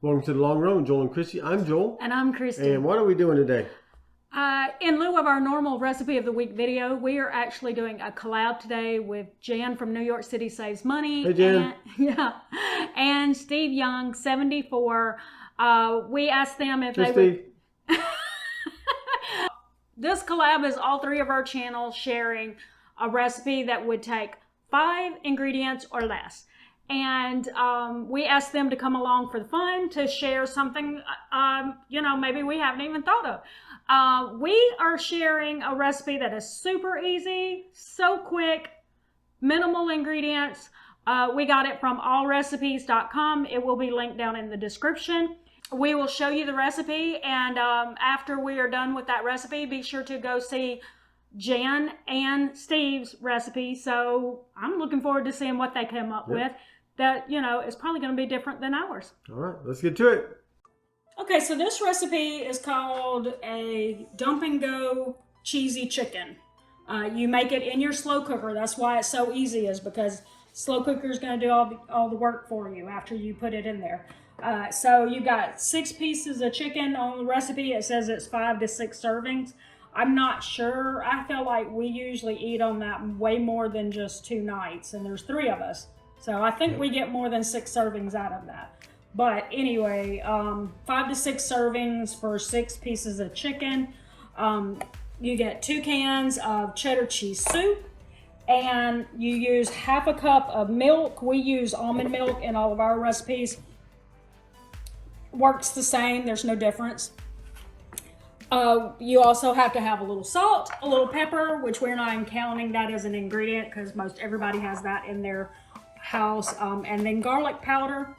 Welcome to The Long Run with Joel and Christy. I'm Joel. And I'm Christy. And what are we doing today? In lieu of our normal Recipe of the Week video, we are actually doing a collab today with Jan from New York City Saves Money. Hey, Jan. And Steve Young, 74. We asked them if Hey, they would... This collab is all three of our channels sharing a recipe that would take 5 ingredients or less. And we asked them to come along for the fun to share something, maybe we haven't even thought of. We are sharing a recipe that is super easy, so quick, minimal ingredients. We got it from allrecipes.com. It will be linked down in the description. We will show you the recipe, and after we are done with that recipe, be sure to go see Jan and Steve's recipe. So I'm looking forward to seeing what they come up with. That, is probably going to be different than ours. All right, let's get to it. Okay, so this recipe is called a dump and go cheesy chicken. You make it in your slow cooker. That's why it's so easy, is because slow cooker is going to do all the work for you after you put it in there. So you got 6 pieces of chicken on the recipe. It says it's 5 to 6 servings. I'm not sure. I feel like we usually eat on that way more than just 2 nights, and there's 3 of us. So I think we get more than 6 servings out of that. But anyway, 5 to 6 servings for 6 pieces of chicken. You get 2 cans of cheddar cheese soup, and you use half a cup of milk. We use almond milk in all of our recipes. Works the same, there's no difference. You also have to have a little salt, a little pepper, which we're not even counting that as an ingredient because most everybody has that in their house, and then garlic powder.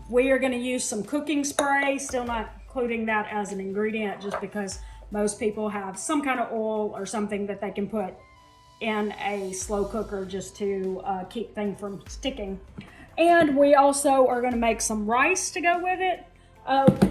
We are going to use some cooking spray, still not including that as an ingredient just because most people have some kind of oil or something that they can put in a slow cooker just to keep things from sticking. And we also are going to make some rice to go with it.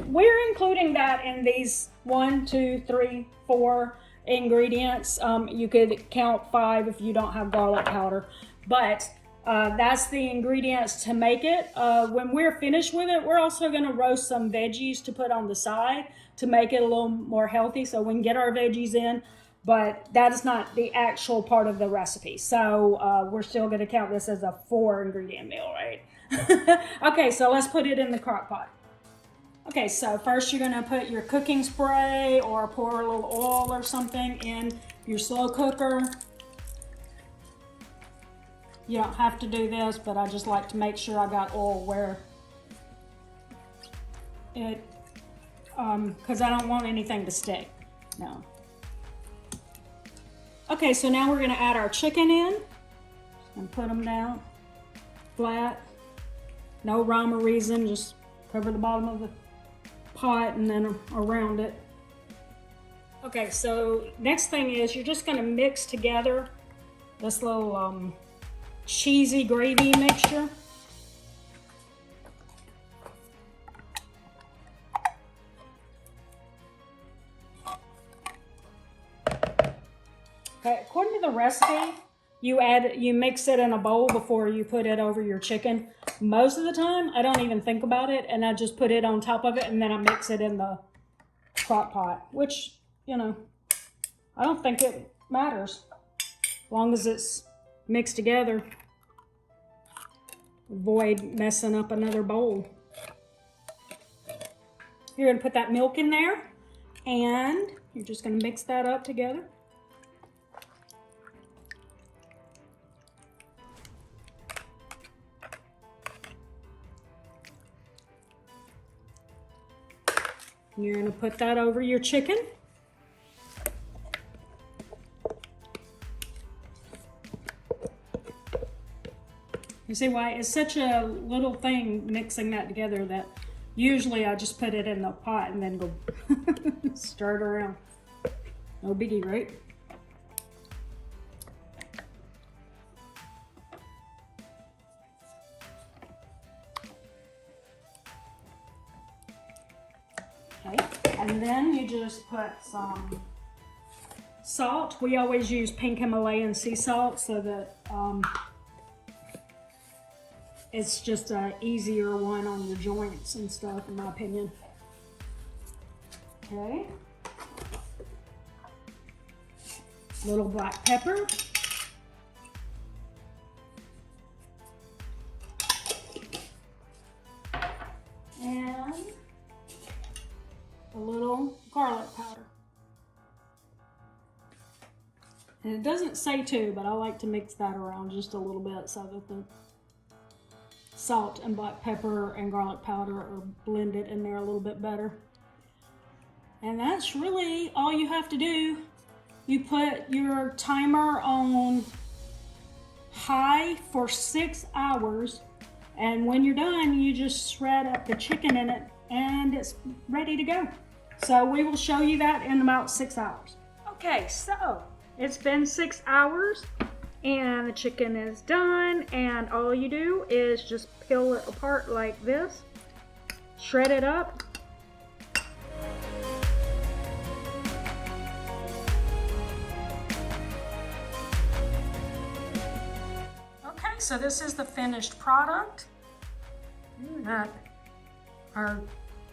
We're including that in these 1, 2, 3, 4 ingredients. You could count 5 if you don't have garlic powder, but that's the ingredients to make it. When we're finished with it, we're also going to roast some veggies to put on the side to make it a little more healthy so we can get our veggies in, but that is not the actual part of the recipe. So we're still going to count this as a 4 ingredient meal, right? Okay, so let's put it in the crock pot. Okay, so first you're going to put your cooking spray or pour a little oil or something in your slow cooker. You don't have to do this, but I just like to make sure I got oil where it, because I don't want anything to stick. No. Okay, so now we're going to add our chicken in and put them down flat. No rhyme or reason, just cover the bottom of the pot and then around it. Okay, so next thing is you're just going to mix together this little cheesy gravy mixture. Okay, according to the recipe, you mix it in a bowl before you put it over your chicken. Most of the time, I don't even think about it, and I just put it on top of it, and then I mix it in the crock pot, which, I don't think it matters as long as it's mixed together. Avoid messing up another bowl. You're going to put that milk in there, and you're just going to mix that up together. You're going to put that over your chicken. You see why it's such a little thing mixing that together that usually I just put it in the pot and then go stir it around. No biggie, right? Okay, and then you just put some salt. We always use pink Himalayan sea salt so that it's just a easier one on your joints and stuff, in my opinion. Okay. Little black pepper. And a little garlic powder. And it doesn't say to, but I like to mix that around just a little bit so that the salt and black pepper and garlic powder are blended in there a little bit better. And that's really all you have to do. You put your timer on high for 6 hours, and when you're done, you just shred up the chicken in it and it's ready to go. So we will show you that in about 6 hours. Okay, so it's been 6 hours and the chicken is done, and all you do is just peel it apart like this, shred it up. Okay, so this is the finished product. Got our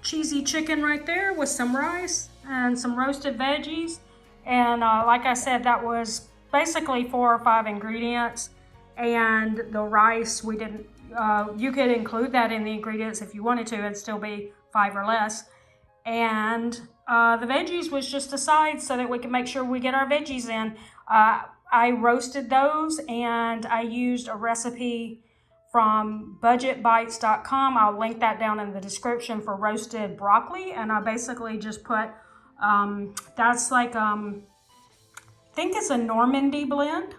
cheesy chicken right there with some rice and some roasted veggies. And like I said, that was basically 4 or 5 ingredients. And the rice, we didn't, you could include that in the ingredients if you wanted to. It'd still be 5 or less. And the veggies was just a side so that we can make sure we get our veggies in. I roasted those, and I used a recipe from budgetbites.com. I'll link that down in the description for roasted broccoli. And I basically just put, that's like, I think it's a Normandy blend,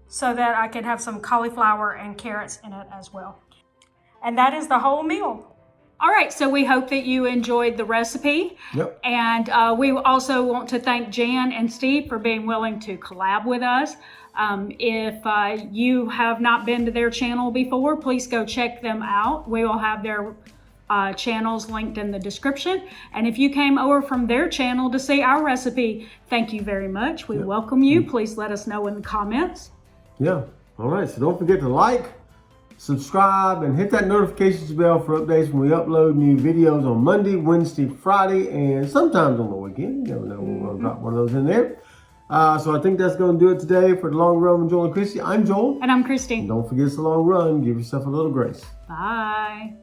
so that I could have some cauliflower and carrots in it as well. And that is the whole meal. All right, so we hope that you enjoyed the recipe. Yep. And we also want to thank Jan and Steve for being willing to collab with us. If you have not been to their channel before, please go check them out. We will have their channels linked in the description. And if you came over from their channel to see our recipe, thank you very much. We welcome you. Please let us know in the comments. Yeah. All right. So don't forget to like, subscribe, and hit that notifications bell for updates when we upload new videos on Monday, Wednesday, Friday, and sometimes on the weekend. You never know, we're going to drop one of those in there. So I think that's going to do it today for the Long Run with Joel and Christy. I'm Joel. And I'm Christine. And don't forget it's a long run. Give yourself a little grace. Bye.